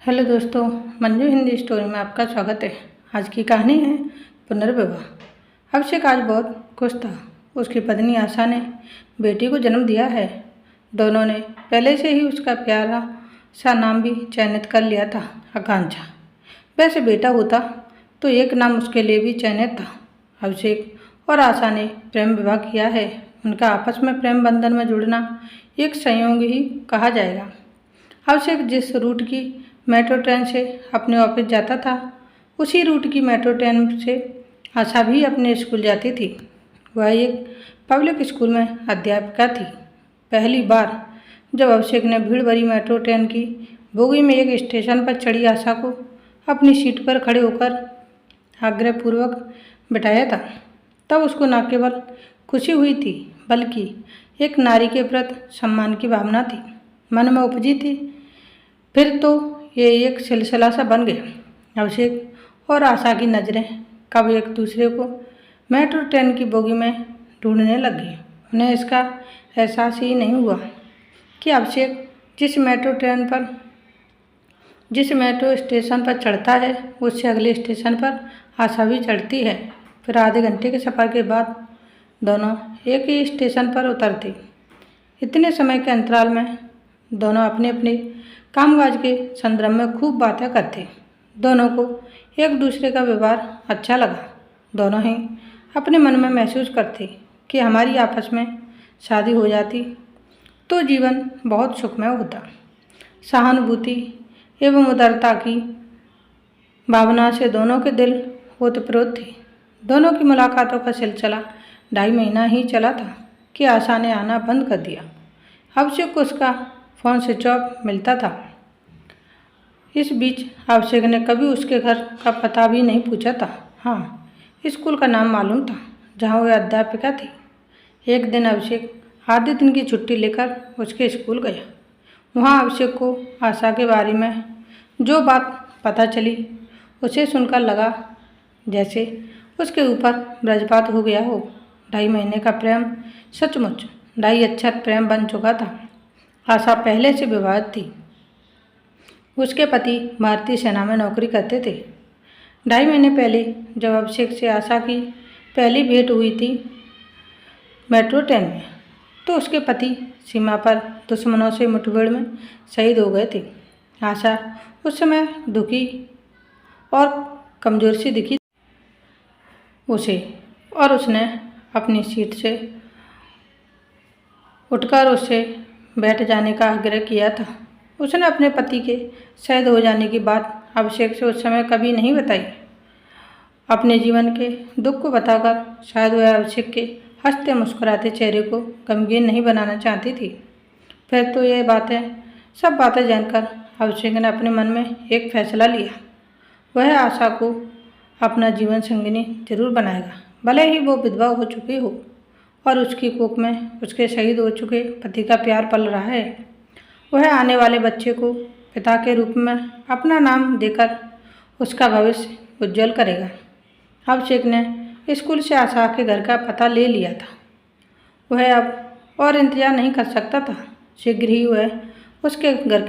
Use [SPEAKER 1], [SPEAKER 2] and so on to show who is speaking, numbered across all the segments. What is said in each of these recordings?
[SPEAKER 1] Hello दोस्तों, Manju Hindi story में आपका स्वागत है। आज की कहानी है पुनर्विवाह। अभिषेक आज बहुत खुश था। उसकी पत्नी आशा ने बेटी को जन्म दिया है। दोनों ने पहले से ही उसका प्यारा सा नाम भी चयनित कर लिया था, आकांक्षा। वैसे बेटा होता तो एक नाम उसके लिए भी चयनित था। अभिषेक और आशा ने प्रेम विवाह किया है। उनका आपस में प्रेम बंधन में जुड़ना एक संयोग ही कहा जाएगा। अभिषेक जिस रूट की मेट्रो ट्रेन से अपने ऑफिस जाता था, उसी रूट की मेट्रो ट्रेन से आशा भी अपने स्कूल जाती थी। वह एक पब्लिक स्कूल में अध्यापिका थी। पहली बार जब अभिषेक ने भीड़ भरी मेट्रो ट्रेन की बोगी में एक स्टेशन पर चढ़ी आशा को अपनी सीट पर खड़े होकर आग्रहपूर्वक बिठाया था, तब उसको न केवल खुशी हुई थी, बल्कि एक नारी के प्रति सम्मान की भावना थी मन में उपजी थी। फिर तो ये एक सिलसिला सा बन गया। अभिषेक और आशा की नज़रें कब एक दूसरे को मेट्रो ट्रेन की बोगी में ढूंढने लगी। उन्हें इसका एहसास ही नहीं हुआ कि अभिषेक जिस मेट्रो स्टेशन पर चढ़ता है, उससे अगले स्टेशन पर आशा भी चढ़ती है। फिर आधे घंटे के सफ़र के बाद दोनों एक ही स्टेशन पर उतरती। इतने समय के अंतराल में दोनों अपने अपने कामकाज के संदर्भ में खूब बातें करते। दोनों को एक दूसरे का व्यवहार अच्छा लगा। दोनों ही अपने मन में महसूस करते कि हमारी आपस में शादी हो जाती तो जीवन बहुत सुखमय होता। सहानुभूति एवं उदारता की भावना से दोनों के दिल ओतप्रोत थे। दोनों की मुलाकातों का सिलसिला 2.5 महीना ही चला था कि आशा ने आना बंद कर दिया। अभिषेक को उसका फ़ोन स्विच ऑफ मिलता था। इस बीच अभिषेक ने कभी उसके घर का पता भी नहीं पूछा था। हाँ, स्कूल का नाम मालूम था जहाँ वह अध्यापिका थी। एक दिन अभिषेक आधे दिन की छुट्टी लेकर उसके स्कूल गया। वहाँ अभिषेक को आशा के बारे में जो बात पता चली, उसे सुनकर लगा जैसे उसके ऊपर वज्रपात हो गया हो। 2.5 महीने का प्रेम सचमुच 2.5 अक्षर प्रेम बन चुका था। आशा पहले से विवाहित थी। उसके पति भारतीय सेना में नौकरी करते थे। 2.5 महीने पहले जब अभिषेक से आशा की पहली भेंट हुई थी मेट्रो ट्रेन में, तो उसके पति सीमा पर दुश्मनों से मुठभेड़ में शहीद हो गए थे। आशा उस समय दुखी और कमज़ोर सी दिखी उसे, और उसने अपनी सीट से उठकर उससे बैठ जाने का आग्रह किया था। उसने अपने पति के शहीद हो जाने की बात अभिषेक से उस समय कभी नहीं बताई। अपने जीवन के दुख को बताकर शायद वह अभिषेक के हंसते मुस्कुराते चेहरे को गमगीन नहीं बनाना चाहती थी। फिर तो ये सब बातें जानकर अभिषेक ने अपने मन में एक फैसला लिया। वह आशा को अपना जीवन संगिनी जरूर बनाएगा, भले ही वो विधवा हो चुकी हो और उसकी कोख में उसके शहीद हो चुके पति का प्यार पल रहा है। वह आने वाले बच्चे को पिता के रूप में अपना नाम देकर उसका भविष्य उज्जवल करेगा। अभिषेक ने स्कूल से आशा के घर का पता ले लिया था। वह अब और इंतजार नहीं कर सकता था। शीघ्र ही वह उसके घर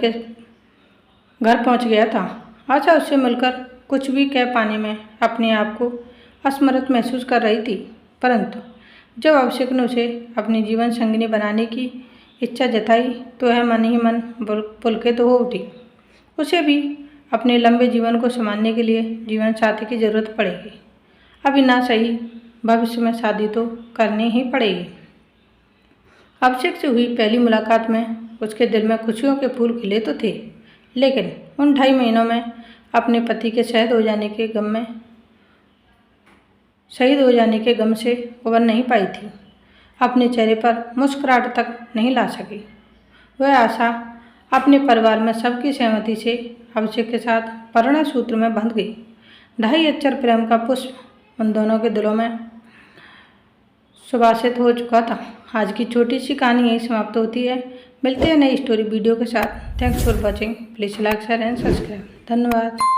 [SPEAKER 1] पहुंच गया था। आशा उससे मिलकर कुछ भी कह पाने में अपने आप को असमर्थ महसूस कर रही थी, परंतु जब अभिषेक ने उसे अपनी जीवन संगिनी बनाने की इच्छा जताई तो वह मन ही मन पुलकित हो उठी। उसे भी अपने लंबे जीवन को संभालने के लिए जीवन साथी की जरूरत पड़ेगी। अभी ना सही, भविष्य में शादी तो करनी ही पड़ेगी। अभिषेक से हुई पहली मुलाकात में उसके दिल में खुशियों के फूल खिले तो थे, लेकिन उन 2.5 महीनों में अपने पति के शहीद हो जाने के गम से उबर नहीं पाई थी। अपने चेहरे पर मुस्कुराहट तक नहीं ला सकी। वह आशा अपने परिवार में सबकी सहमति से अभिषेक के साथ परिणय सूत्र में बंध गई। 2.5 अक्षर प्रेम का पुष्प उन दोनों के दिलों में सुवासित हो चुका था। आज की छोटी सी कहानी यही समाप्त होती है। मिलते हैं नई स्टोरी वीडियो के साथ। Thanks for watching. Please like share and subscribe. धन्यवाद।